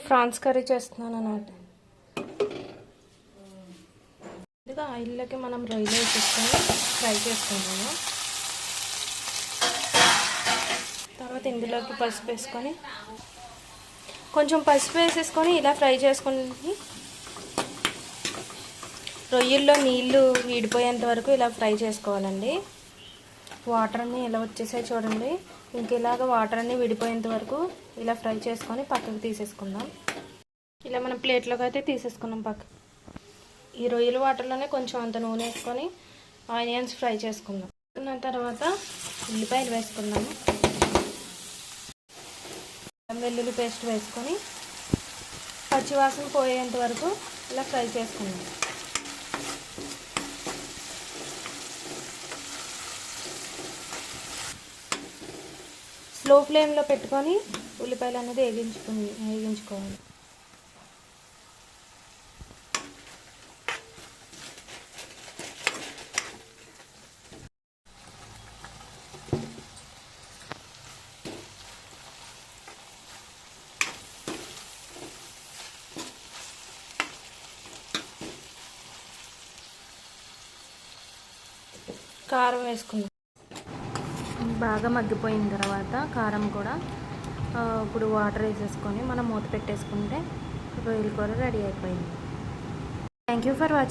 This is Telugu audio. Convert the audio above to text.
ఫ్రాన్స్ కర్రీ చేస్తున్నాను అన్నమాట. ఇదిగా ఆయిల్లోకి మనం రొయ్యలు వేసేసుకొని ఫ్రై చేసుకుంటాము. తర్వాత ఇందులోకి పసుపు వేసుకొని కొంచెం పసుపు వేసేసుకొని ఇలా ఫ్రై చేసుకొని రొయ్యల్లో నీళ్ళు వీడిపోయేంత వరకు ఇలా ఫ్రై చేసుకోవాలండి. వాటర్ అన్నీ ఇలా వచ్చేసాయి చూడండి. ఇంక ఇలాగ వాటర్ అన్నీ విడిపోయేంత వరకు ఇలా ఫ్రై చేసుకొని పక్కకు తీసేసుకుందాం. ఇలా మనం ప్లేట్లోకి అయితే తీసేసుకున్నాం పక్క. ఈ రొయ్యల వాటర్లోనే కొంచెం అంత నూనె వేసుకొని ఆనియన్స్ ఫ్రై చేసుకుందాం. దాని తర్వాత ఉల్లిపాయలు వేసుకుందాము. వెల్లుల్లి పేస్ట్ వేసుకొని పచ్చివాసన పోయేంత వరకు ఇలా ఫ్రై చేసుకుందాం. స్లో ఫ్లేమ్లో పెట్టుకొని ఉల్లిపాయలు అనేది వేగించుకోవాలి. కారం వేసుకుందాం. బాగా మగ్గిపోయిన తర్వాత కారం కూడా ఇప్పుడు వాటర్ వేసేసుకొని మనం మూత పెట్టేసుకుంటే రొయ్యల కూర రెడీ అయిపోయింది. Thank you for watching.